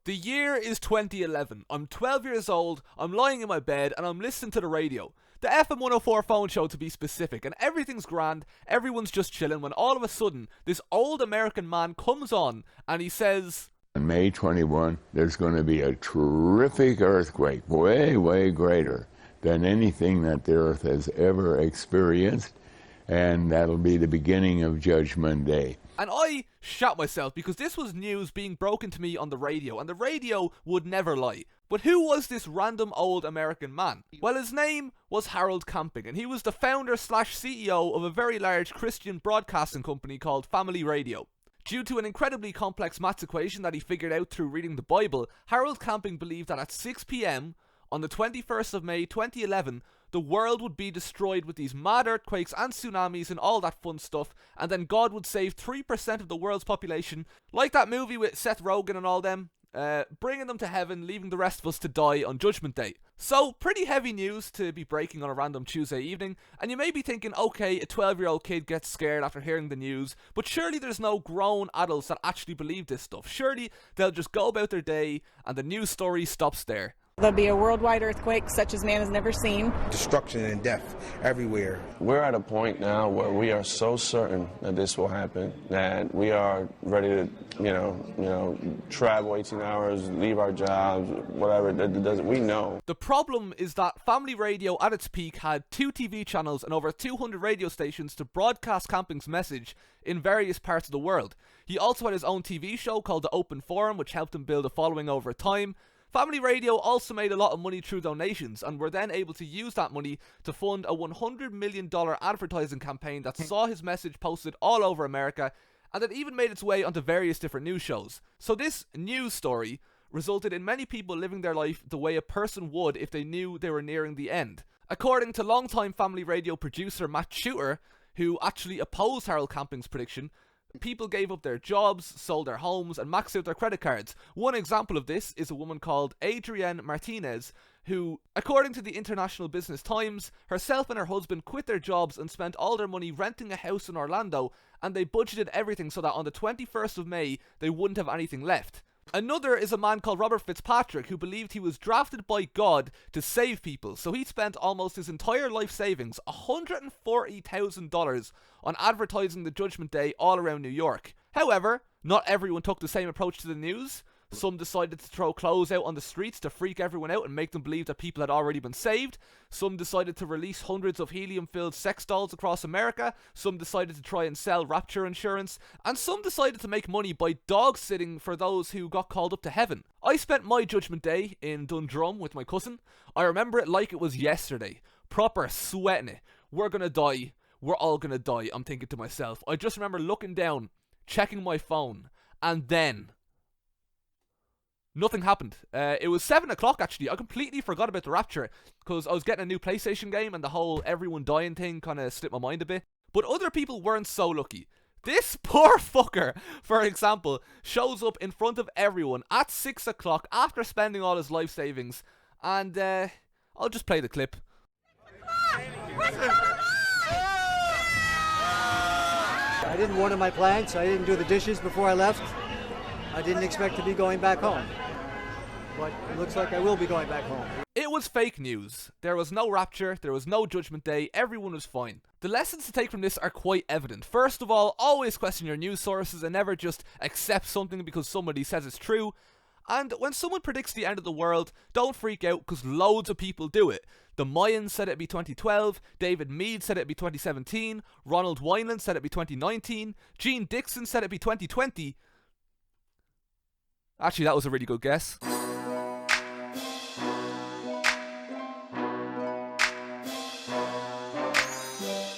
The year is 2011. I'm 12 years old, I'm lying in my bed, and I'm listening to the radio. The FM 104 phone show to be specific, and everything's grand, everyone's just chilling, when all of a sudden, this old American man comes on, and he says, On May 21, there's going to be a terrific earthquake, way, way greater than anything that the earth has ever experienced, and that'll be the beginning of Judgment Day. And I shat myself because this was news being broken to me on the radio, and the radio would never lie. But who was this random old American man? Well, his name was Harold Camping, and he was the founder/CEO of a very large Christian broadcasting company called Family Radio. Due to an incredibly complex maths equation that he figured out through reading the Bible, Harold Camping believed that at 6 p.m. on the 21st of May 2011, the world would be destroyed with these mad earthquakes and tsunamis and all that fun stuff, and then God would save 3% of the world's population, like that movie with Seth Rogen and all them, bringing them to heaven, leaving the rest of us to die on Judgment Day. So, pretty heavy news to be breaking on a random Tuesday evening, and you may be thinking, okay, a 12-year-old kid gets scared after hearing the news, but surely there's no grown adults that actually believe this stuff. Surely they'll just go about their day, and the news story stops there. There'll be a worldwide earthquake such as man has never seen. Destruction and death everywhere. We're at a point now where we are so certain that this will happen that we are ready to, travel 18 hours, leave our jobs, whatever. We know. The problem is that Family Radio at its peak had 2 TV channels and over 200 radio stations to broadcast Camping's message in various parts of the world. He also had his own TV show called The Open Forum, which helped him build a following over time. Family Radio also made a lot of money through donations and were then able to use that money to fund a $100 million advertising campaign that saw his message posted all over America, and that even made its way onto various different news shows. So this news story resulted in many people living their life the way a person would if they knew they were nearing the end. According to longtime Family Radio producer Matt Shooter, who actually opposed Harold Camping's prediction, people gave up their jobs, sold their homes, and maxed out their credit cards. One example of this is a woman called Adrienne Martinez, who, according to the International Business Times, herself and her husband quit their jobs and spent all their money renting a house in Orlando, and they budgeted everything so that on the 21st of May, they wouldn't have anything left. Another is a man called Robert Fitzpatrick, who believed he was drafted by God to save people, so he spent almost his entire life savings, $140,000, on advertising the Judgment Day all around New York. However, not everyone took the same approach to the news. Some decided to throw clothes out on the streets to freak everyone out and make them believe that people had already been saved. Some decided to release hundreds of helium-filled sex dolls across America. Some decided to try and sell Rapture insurance. And some decided to make money by dog-sitting for those who got called up to heaven. I spent my Judgment Day in Dundrum with my cousin. I remember it like it was yesterday. Proper sweating it. We're gonna die. We're all gonna die, I'm thinking to myself. I just remember looking down, checking my phone, and then nothing happened. It was 7 o'clock actually. I completely forgot about the Rapture because I was getting a new PlayStation game and the whole everyone dying thing kind of slipped my mind a bit. But other people weren't so lucky. This poor fucker, for example, shows up in front of everyone at 6 o'clock after spending all his life savings. And I'll just play the clip. I didn't water my plants. I didn't do the dishes before I left. I didn't expect to be going back home. But it looks like I will be going back home. It was fake news. There was no Rapture, there was no Judgment Day, everyone was fine. The lessons to take from this are quite evident. First of all, always question your news sources and never just accept something because somebody says it's true. And when someone predicts the end of the world, don't freak out because loads of people do it. The Mayans said it'd be 2012, David Meade said it'd be 2017, Ronald Wineland said it'd be 2019, Gene Dixon said it'd be 2020. Actually, that was a really good guess.